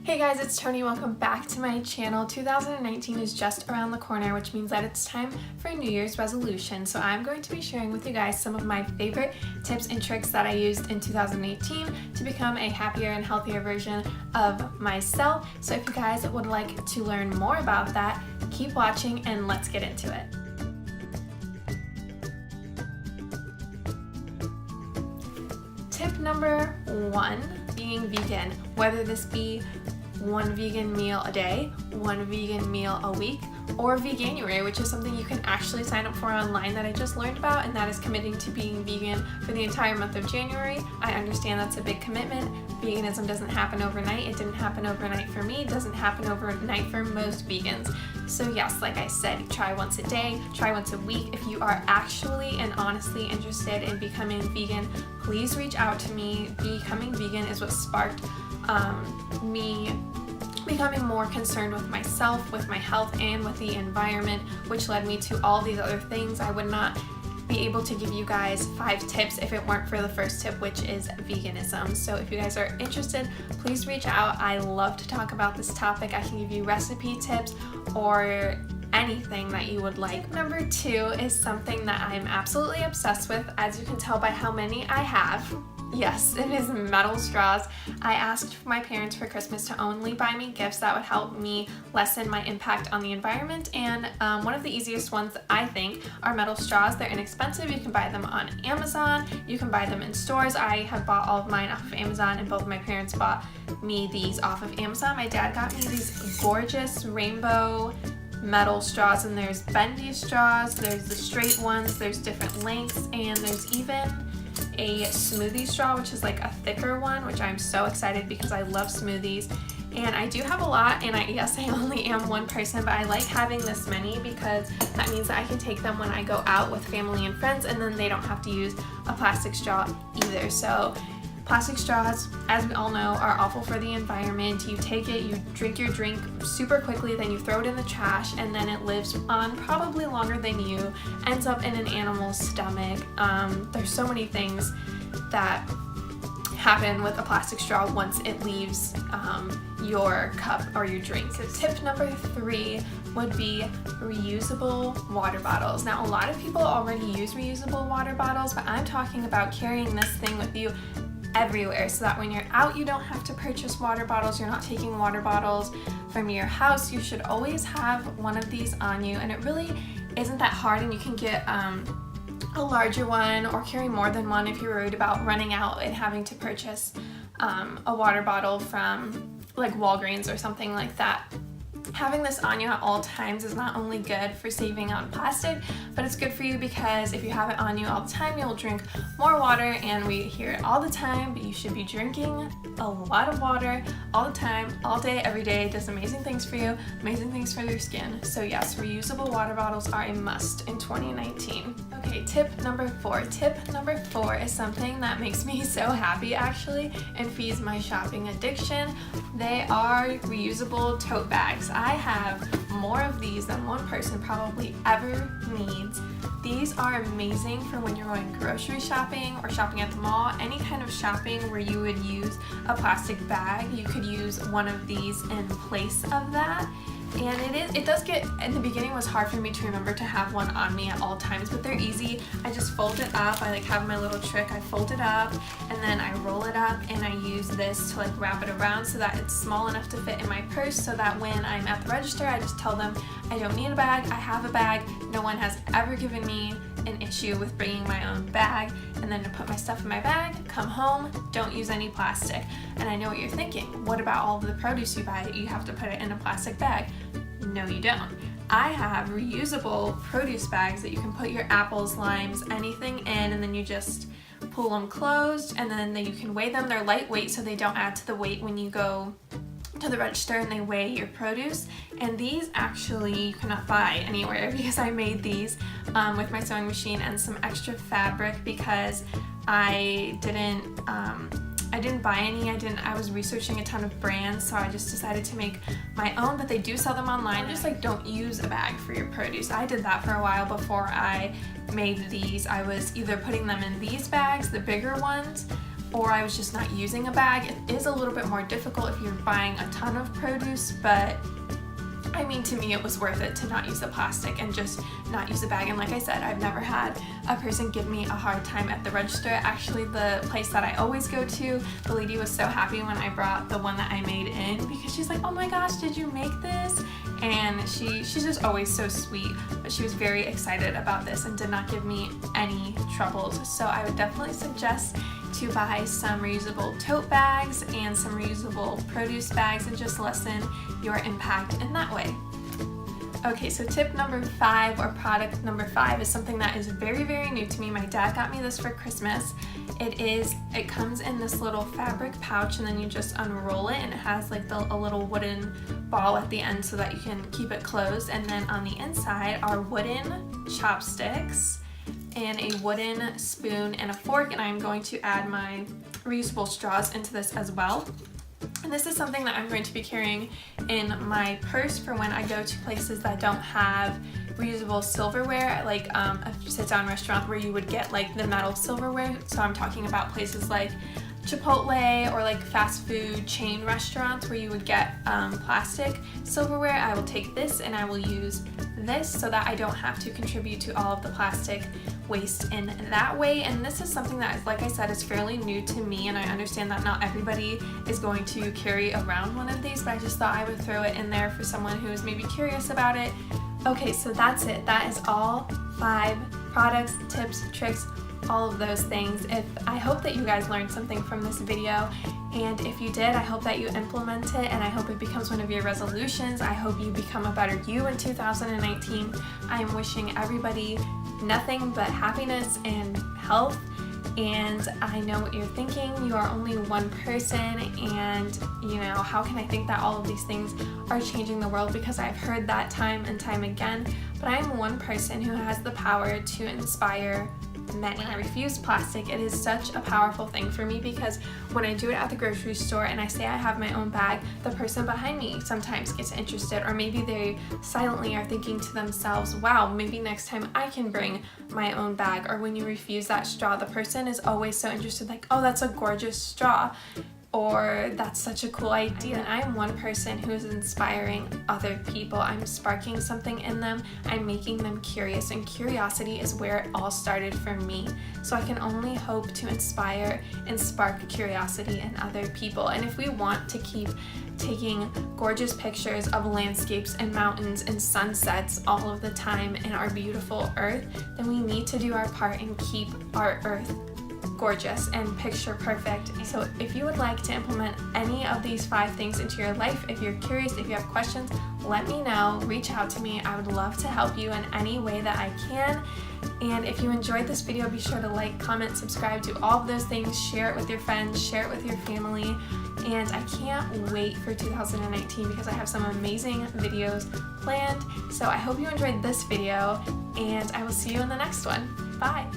Hey guys, it's Tony. Welcome back to my channel. 2019 is just around the corner, which means that it's time for a New Year's resolution. So I'm going to be sharing with you guys some of my favorite tips and tricks that I used in 2018 to become a happier and healthier version of myself. So if you guys would like to learn more about that, keep watching and let's get into it. Tip number 1, being vegan. Whether this be one vegan meal a day, one vegan meal a week, or Veganuary, which is something you can actually sign up for online that I just learned about, and that is committing to being vegan for the entire month of January. I understand that's a big commitment. Veganism doesn't happen overnight. It didn't happen overnight for me. It doesn't happen overnight for most vegans. So yes, like I said, try once a day, try once a week. If you are actually and honestly interested in becoming vegan, please reach out to me. Becoming vegan is what sparked me becoming more concerned with myself, with my health, and with the environment, which led me to all these other things. I would not be able to give you guys 5 tips if it weren't for the first tip, which is veganism. So if you guys are interested, please reach out. I love to talk about this topic. I can give you recipe tips or anything that you would like. Tip number 2 is something that I'm absolutely obsessed with, as you can tell by how many I have. Yes, it is metal straws. I asked my parents for Christmas to only buy me gifts that would help me lessen my impact on the environment, and one of the easiest ones I think are metal straws. They're inexpensive. You can buy them on Amazon. You can buy them in stores. I have bought all of mine off of Amazon, and both of my parents bought me these off of Amazon. My dad got me these gorgeous rainbow metal straws, and there's bendy straws, there's the straight ones, there's different lengths, and there's even a smoothie straw, which is like a thicker one, which I'm so excited because I love smoothies. And I do have a lot, and yes, I only am one person, but I like having this many because that means that I can take them when I go out with family and friends, and then they don't have to use a plastic straw either. So plastic straws, as we all know, are awful for the environment. You take it, you drink your drink super quickly, then you throw it in the trash, and then it lives on probably longer than you, ends up in an animal's stomach. There's so many things that happen with a plastic straw once it leaves your cup or your drink. So tip number 3 would be reusable water bottles. Now, a lot of people already use reusable water bottles, but I'm talking about carrying this thing with you everywhere so that when you're out, you don't have to purchase water bottles. You're not taking water bottles from your house. You should always have one of these on you, and it really isn't that hard, and you can get a larger one or carry more than one if you're worried about running out and having to purchase a water bottle from like Walgreens or something like that. Having this on you at all times is not only good for saving on plastic, but it's good for you because if you have it on you all the time, you'll drink more water, and we hear it all the time, but you should be drinking a lot of water all the time, all day, every day. It does amazing things for you, amazing things for your skin. So yes, reusable water bottles are a must in 2019. Okay, tip number 4. Tip number 4 is something that makes me so happy actually and feeds my shopping addiction. They are reusable tote bags. I have more of these than one person probably ever needs. These are amazing for when you're going grocery shopping or shopping at the mall, any kind of shopping where you would use a plastic bag. You could use one of these in place of that. And it does get, in the beginning it was hard for me to remember to have one on me at all times, but they're easy. I just fold it up. I like have my little trick. I fold it up and then I roll it up, and I use this to like wrap it around so that it's small enough to fit in my purse, so that when I'm at the register, I just tell them I don't need a bag, I have a bag. No one has ever given me an issue with bringing my own bag, and then to put my stuff in my bag, come home, don't use any plastic. And I know what you're thinking, what about all of the produce you buy? You have to put it in a plastic bag. No, you don't. I have reusable produce bags that you can put your apples, limes, anything in, and then you just pull them closed, and then you can weigh them. They're lightweight, so they don't add to the weight when you go to the register and they weigh your produce. And these actually you cannot buy anywhere because I made these with my sewing machine and some extra fabric because I didn't buy any. I was researching a ton of brands, so I just decided to make my own, but they do sell them online. Just like, don't use a bag for your produce. I did that for a while before I made these. I was either putting them in these bags, the bigger ones, or I was just not using a bag. It is a little bit more difficult if you're buying a ton of produce, but I mean, to me it was worth it to not use the plastic and just not use a bag. And like I said, I've never had a person give me a hard time at the register. Actually, the place that I always go to, the lady was so happy when I brought the one that I made in, because she's like, oh my gosh, did you make this? And she's just always so sweet, but she was very excited about this and did not give me any troubles. So I would definitely suggest to buy some reusable tote bags and some reusable produce bags and just lessen your impact in that way. Okay, so tip number 5, or product number 5, is something that is very, very new to me. My dad got me this for Christmas. It comes in this little fabric pouch, and then you just unroll it, and it has like a little wooden ball at the end so that you can keep it closed. And then on the inside are wooden chopsticks and a wooden spoon and a fork, and I'm going to add my reusable straws into this as well. And this is something that I'm going to be carrying in my purse for when I go to places that don't have reusable silverware, like a sit-down restaurant where you would get like the metal silverware. So I'm talking about places like Chipotle or like fast food chain restaurants where you would get plastic silverware. I will take this and I will use this so that I don't have to contribute to all of the plastic waste in that way. And this is something that is, like I said, is fairly new to me, and I understand that not everybody is going to carry around one of these, but I just thought I would throw it in there for someone who is maybe curious about it. Okay, so that's it. That is all 5 products, tips, tricks, all of those things. I hope that you guys learned something from this video, and if you did, I hope that you implement it, and I hope it becomes one of your resolutions. I hope you become a better you in 2019. I am wishing everybody nothing but happiness and health, and I know what you're thinking. You are only one person, and you know, how can I think that all of these things are changing the world? Because I've heard that time and time again, but I am one person who has the power to inspire many. I refuse plastic. It is such a powerful thing for me, because when I do it at the grocery store and I say I have my own bag, the person behind me sometimes gets interested, or maybe they silently are thinking to themselves, wow, maybe next time I can bring my own bag. Or when you refuse that straw, the person is always so interested, like, oh, that's a gorgeous straw, or that's such a cool idea. And I'm one person who is inspiring other people. I'm sparking something in them. I'm making them curious, and curiosity is where it all started for me. So I can only hope to inspire and spark curiosity in other people. And if we want to keep taking gorgeous pictures of landscapes and mountains and sunsets all of the time in our beautiful earth, then we need to do our part and keep our earth gorgeous and picture perfect. So if you would like to implement any of these 5 things into your life, if you're curious, if you have questions, let me know. Reach out to me. I would love to help you in any way that I can. And if you enjoyed this video, be sure to like, comment, subscribe, do all of those things. Share it with your friends, share it with your family. And I can't wait for 2019 because I have some amazing videos planned. So I hope you enjoyed this video, and I will see you in the next one. Bye!